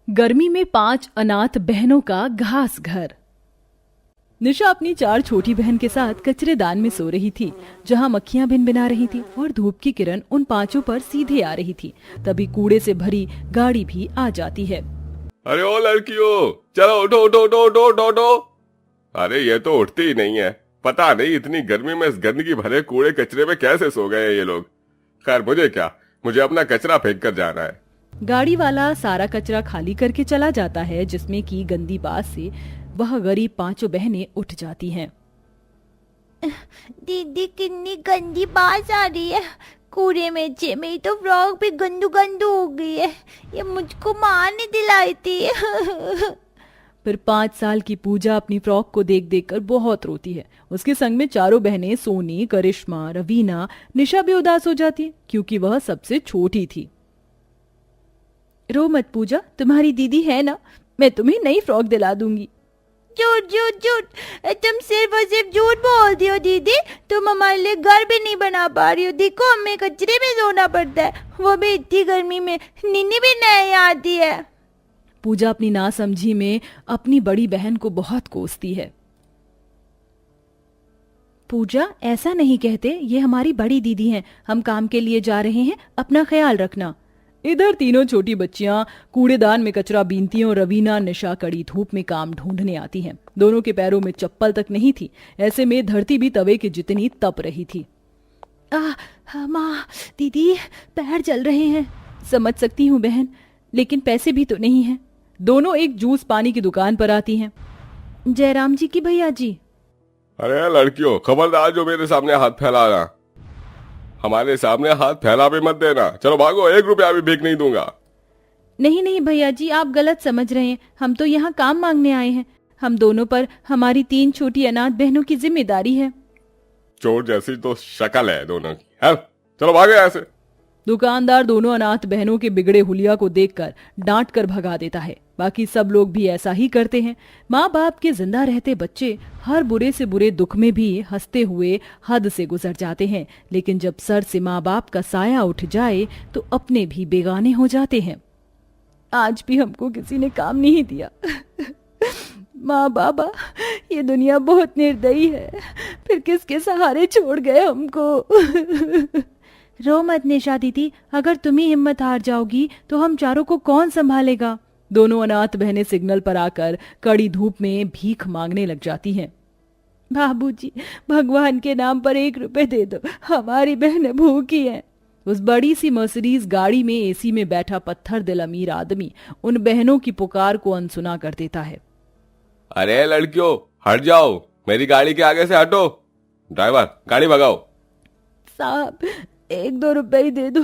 गर्मी में 5 अनाथ बहनों का घास घर। निशा अपनी 4 छोटी बहन के साथ कचरेदान में सो रही थी, जहां मक्खियां भिनभिना रही थी और धूप की किरण उन 5 पर सीधे आ रही थी। तभी कूड़े से भरी गाड़ी भी आ जाती है। अरे ओ लड़कियों, चलो उठो उठो उठो उठो उठो उठो। अरे ये तो उठती ही नहीं है। पता नहीं इतनी गर्मी में इस गंदगी भरे कूड़े कचरे में कैसे सो गए हैं ये लोग। खैर मुझे क्या, मुझे अपना कचरा फेंक कर जाना है। गाड़ी वाला सारा कचरा खाली करके चला जाता है, जिसमें की गंदी बात से वह गरीब 5 बहनें उठ जाती हैं। दीदी कितनी गंदी बात आ रही है। कूड़े में मेरी तो फ्रॉक भी गंदू गंदू हो गई है। ये मुझको माँ ने दिलाई थी। फिर 5 साल की पूजा अपनी फ्रॉक को देख देख कर बहुत रोती है। उसके संग में 4 बहनें सोनी, करिश्मा, रवीना, निशा भी उदास हो जाती है, क्योंकि वह सबसे छोटी थी। रो मत पूजा, तुम्हारी दीदी है ना, मैं तुम्हें नई फ्रॉक दिला दूंगी। झूठ झूठ झूठ, तुम सिर्फ और सिर्फ झूठ बोलती हो दीदी। तुम हमारे लिए घर भी नहीं बना पा रही हो। देखो हमें कचरे में सोना पड़ता है, वो भी इतनी गर्मी में। नीनी भी नहीं आती है। पूजा अपनी नासमझी में अपनी बड़ी बहन को बहुत कोसती है। पूजा, ऐसा नहीं कहते, ये हमारी बड़ी दीदी हैं। हम काम के लिए जा रहे हैं, अपना ख्याल रखना। इधर तीनों छोटी बच्चियां कूड़ेदान में कचरा बीनती हैं और रवीना, निशा कड़ी धूप में काम ढूंढने आती हैं। दोनों के पैरों में चप्पल तक नहीं थी। ऐसे में धरती भी तवे के जितनी तप रही थी। माँ, दीदी, पैर जल रहे हैं। समझ सकती हूँ बहन, लेकिन पैसे भी तो नहीं हैं। दोनों एक जूस पानी की दुकान पर आती हैं। जयराम जी की भैया जी। अरे लड़कियों, खबरदार जो मेरे सामने हाथ फैलाना। हमारे सामने हाथ फैला भी मत देना। चलो भागो, 1 रुपया भी भीख नहीं दूंगा। नहीं नहीं भैया जी, आप गलत समझ रहे हैं। हम तो यहाँ काम मांगने आए हैं। हम दोनों पर हमारी 3 छोटी अनाथ बहनों की जिम्मेदारी है। चोर जैसी तो शक्ल है दोनों की। चलो भागो यहाँ से। दुकानदार दोनों अनाथ बहनों के बिगड़े हुलिया को देखकर डांट कर भगा देता है। बाकी सब लोग भी ऐसा ही करते हैं। माँ बाप के जिंदा रहते बच्चे हर बुरे से बुरे दुख में भी हंसते हुए हद से गुजर जाते हैं, लेकिन जब सर से माँ बाप का साया उठ जाए तो अपने भी बेगाने हो जाते हैं। आज भी हमको किसी ने काम नहीं दिया। माँ बाबा, ये दुनिया बहुत निर्दयी है। फिर किसके सहारे छोड़ गए हमको। रो मत निशा दीदी, अगर तुम ही हिम्मत हार जाओगी तो हम चारों को कौन संभालेगा। दोनों अनाथ बहनें सिग्नल पर आकर कड़ी धूप में भीख मांगने लग जाती हैं। बाबूजी, भगवान के नाम पर 1 रुपए दे दो, हमारी बहनें भूखी हैं। उस बड़ी सी मर्सिडीज गाड़ी में एसी में बैठा पत्थर दिल अमीर आदमी उन बहनों की पुकार को अनसुना कर देता है। अरे लड़कियों, हट जाओ, मेरी गाड़ी के आगे से हटो। ड्राइवर, गाड़ी भगाओ। साहब, 1-2 रुपए ही दे दो,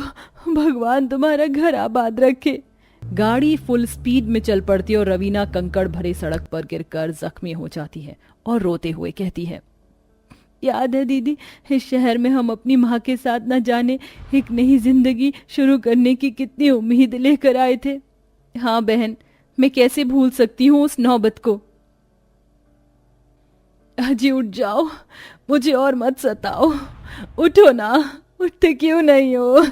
भगवान तुम्हारा घर आबाद रखे। गाड़ी फुल स्पीड में चल पड़ती है और रवीना कंकड़ भरे सड़क पर गिरकर जख्मी हो जाती है और रोते हुए कहती है, याद है दीदी, इस शहर में हम अपनी माँ के साथ न जाने एक नई जिंदगी शुरू करने की कितनी उम्मीद लेकर आए थे। हाँ बहन, मैं कैसे भूल सकती हूँ उस नौबत को। अजी उठ जाओ, मुझे और मत सताओ। उठो ना, उठते क्यों नहीं हो।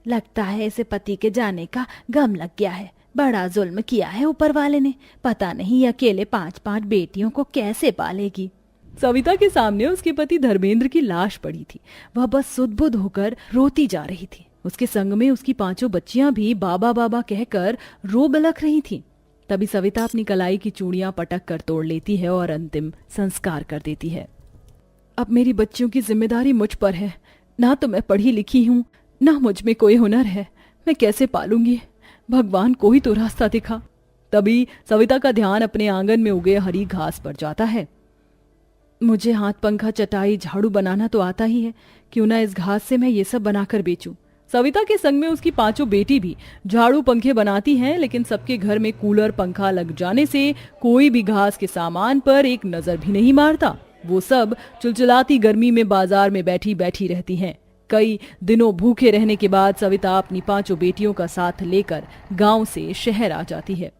लगता है इसे पति के जाने का गम लग गया है। बड़ा जुल्म किया है ऊपर वाले ने। पता नहीं अकेले 5-5 बेटियों को कैसे पालेगी। सविता के सामने उसके पति धर्मेंद्र की लाश पड़ी थी। वह बस सुध-बुध होकर रोती जा रही थी। उसके संग में उसकी 5 बच्चियां भी बाबा बाबा कहकर रो बलक रही थीं। तभी सविता अपनी कलाई की चूड़ियां पटक कर तोड़ लेती है और अंतिम संस्कार कर देती है। अब मेरी बच्चियों की जिम्मेदारी मुझ पर है। ना तो मैं पढ़ी लिखी हूँ, ना मुझ में कोई हुनर है। मैं कैसे पालूंगी? भगवान कोई तो रास्ता दिखा। तभी सविता का ध्यान अपने आंगन में उगे हरी घास पर जाता है। मुझे हाथ पंखा, चटाई, झाड़ू बनाना तो आता ही है। क्यों ना इस घास से मैं ये सब बनाकर बेचूं। सविता के संग में उसकी 5 बेटी भी झाड़ू पंखे बनाती हैं, लेकिन सबके घर में कूलर पंखा लग जाने से कोई भी घास के सामान पर एक नजर भी नहीं मारता। वो सब चिलचिलाती गर्मी में बाजार में बैठी बैठी रहती हैं। कई दिनों भूखे रहने के बाद सविता अपनी 5 बेटियों का साथ लेकर गांव से शहर आ जाती है।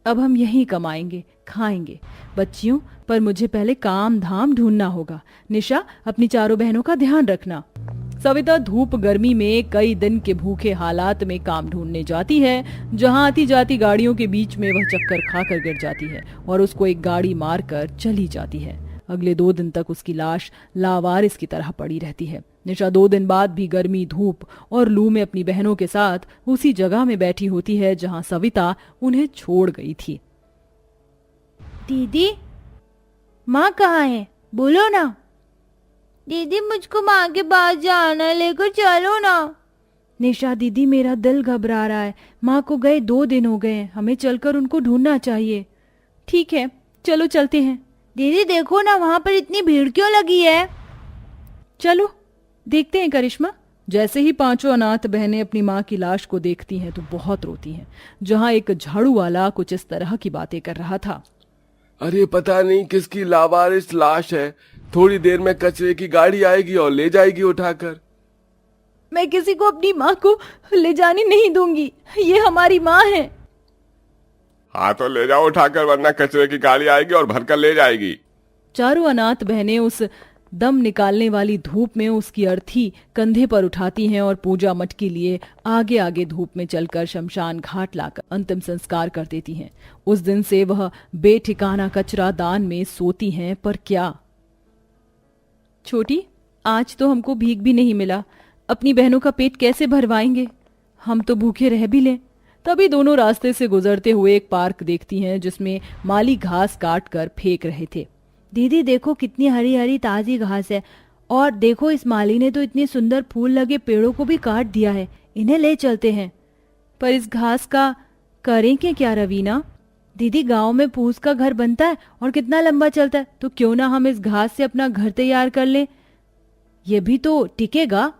अब हम यहीं कमाएंगे, खाएंगे। बच्चियों, पर मुझे पहले काम धाम ढूंढना होगा। निशा, अपनी 4 बहनों का ध्यान रखना। सविता धूप गर्मी में कई दिन के भूखे हालात में काम ढूंढने जाती है, जहां आती जाती गाड़ियों के बीच में वह चक्कर खाकर गिर जाती है और उसको एक गाड़ी मारकर चली जाती है। अगले 2 दिन तक उसकी लाश लावारिस की तरह पड़ी रहती है। निशा 2 दिन बाद भी गर्मी, धूप और लू में अपनी बहनों के साथ उसी जगह में बैठी होती है जहां सविता उन्हें छोड़ गई थी। दीदी, माँ कहाँ है? बोलो ना। दीदी, मुझको माँ के पास जाना है, लेकर चलो ना। निशा दीदी, मेरा दिल घबरा रहा है। माँ को गए 2 दिन हो गए हैं, हमें चलकर उनको ढूंढना चाहिए। ठीक है, चलो चलते हैं। दीदी देखो ना, वहाँ पर इतनी भीड़ क्यों लगी है? चलो देखते हैं करिश्मा। जैसे ही 5 अनाथ बहनें अपनी माँ की लाश को देखती हैं तो बहुत रोती हैं, जहाँ एक झाड़ू वाला कुछ इस तरह की बातें कर रहा था। अरे पता नहीं किसकी लावारिस लाश है, थोड़ी देर में कचरे की गाड़ी आएगी और ले जाएगी उठाकर। मैं किसी को अपनी माँ को ले जाने नहीं दूंगी, ये हमारी माँ है। हाँ तो ले जाओ उठाकर, वरना कचरे की गाड़ी आएगी और भरकर ले जाएगी। चारों अनाथ बहनें उस दम निकालने वाली धूप में उसकी अर्थी कंधे पर उठाती हैं और पूजा मट के लिए आगे आगे धूप में चलकर शमशान घाट लाकर अंतिम संस्कार कर देती हैं। उस दिन से वह बेठिकाना कचरा दान में सोती हैं, पर क्या छोटी, आज तो हमको भीख भी नहीं मिला, अपनी बहनों का पेट कैसे भरवाएंगे? हम तो भूखे रह भी लें। तभी दोनों रास्ते से गुजरते हुए एक पार्क देखती हैं जिसमें माली घास काट कर फेंक रहे थे। दीदी देखो, कितनी हरी हरी ताजी घास है, और देखो इस माली ने तो इतने सुंदर फूल लगे पेड़ों को भी काट दिया है। इन्हें ले चलते हैं। पर इस घास का करें क्या रवीना? दीदी, गांव में फूस का घर बनता है और कितना लंबा चलता है, तो क्यों ना हम इस घास से अपना घर तैयार कर लें? ये भी तो टिकेगा।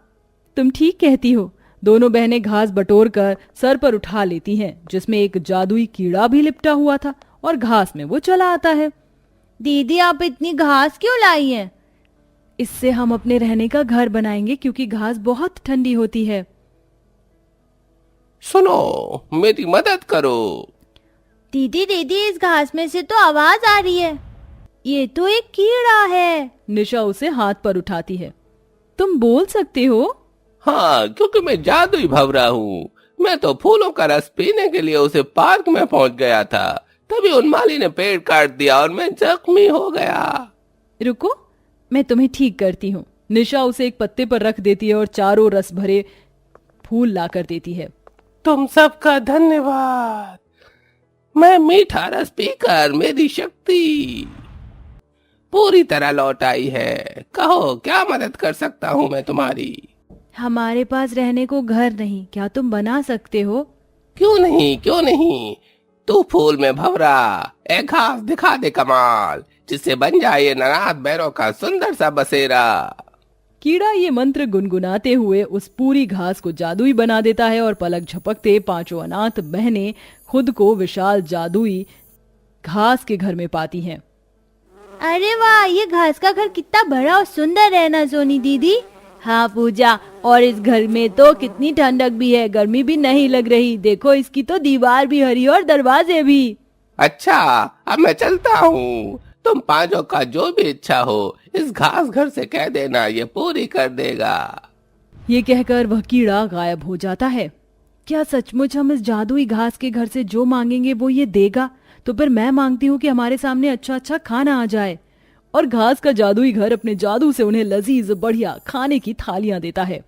तुम ठीक कहती हो। दोनों बहनें घास बटोर कर सर पर उठा लेती हैं, जिसमें एक जादुई कीड़ा भी लिपटा हुआ था और घास में वो चला आता है। दीदी, आप इतनी घास क्यों लाई हैं? इससे हम अपने रहने का घर बनाएंगे, क्योंकि घास बहुत ठंडी होती है। सुनो, मेरी मदद करो। दीदी दीदी, इस घास में से तो आवाज आ रही है। ये तो एक कीड़ा है। निशा उसे हाथ पर उठाती है। तुम बोल सकते हो? हाँ, क्योंकि मैं जादुई भंवरा हूँ। मैं तो फूलों का रस पीने के लिए उसे पार्क में पहुँच गया था, तभी उन माली ने पेड़ काट दिया और मैं जख्मी हो गया। रुको, मैं तुम्हें ठीक करती हूँ। निशा उसे एक पत्ते पर रख देती है और चारों रस भरे फूल लाकर देती है। तुम सबका धन्यवाद। मैं मीठा रस पीकर मेरी शक्ति पूरी तरह लौट आई है। कहो, क्या मदद कर सकता हूँ मैं तुम्हारी? हमारे पास रहने को घर नहीं, क्या तुम बना सकते हो? क्यों नहीं, क्यों नहीं। तू फूल में भंवरा, एक घास दिखा दे कमाल, जिससे बन जाए ये नाथ बैरों का सुंदर सा बसेरा। कीड़ा ये मंत्र गुनगुनाते हुए उस पूरी घास को जादुई बना देता है और पलक झपकते 5 अनाथ बहनें खुद को विशाल जादुई घास के घर में पाती हैं। अरे वाह, ये घास का घर कितना बड़ा और सुंदर है ना सोनी दीदी? हाँ पूजा, और इस घर में तो कितनी ठंडक भी है, गर्मी भी नहीं लग रही। देखो, इसकी तो दीवार भी हरी और दरवाजे भी। अच्छा, अब मैं चलता हूँ। तुम 5 का जो भी इच्छा हो इस घास घर से कह देना, ये पूरी कर देगा। ये कहकर वह कीड़ा गायब हो जाता है। क्या सचमुच हम इस जादुई घास के घर से जो मांगेंगे वो ये देगा? तो फिर मैं मांगती हूँ कि हमारे सामने अच्छा अच्छा खाना आ जाए। और घास का जादुई घर अपने जादू से उन्हें लजीज बढ़िया खाने की थालियां देता है।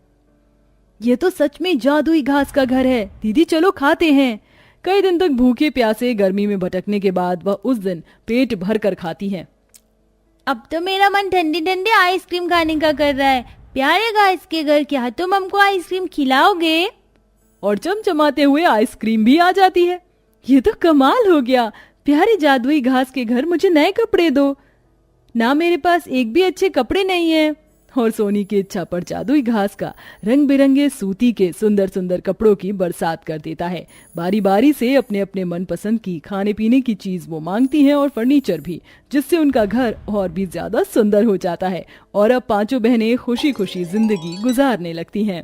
ये तो सच में जादुई घास का घर है। दीदी चलो खाते हैं। कई दिन तक भूखे प्यासे गर्मी में भटकने के बाद वह उस दिन पेट भर कर खाती हैं। अब तो मेरा मन ठंडी ठंडी आइसक्रीम खाने का कर रहा है। प्यारे घास के घर, क्या तुम हमको आइसक्रीम खिलाओगे? और चमचमाते हुए आइसक्रीम भी आ जाती है। ये तो कमाल हो गया। प्यारे जादुई घास के घर, मुझे नए कपड़े दो ना, मेरे पास एक भी अच्छे कपड़े नहीं है। और सोनी की इच्छा पर जादुई घास का रंग बिरंगे सूती के सुंदर सुंदर कपड़ों की बरसात कर देता है। बारी बारी से अपने अपने मनपसंद की खाने पीने की चीज वो मांगती हैं और फर्नीचर भी, जिससे उनका घर और भी ज्यादा सुंदर हो जाता है। और अब 5 बहनें खुशी खुशी जिंदगी गुजारने लगती हैं।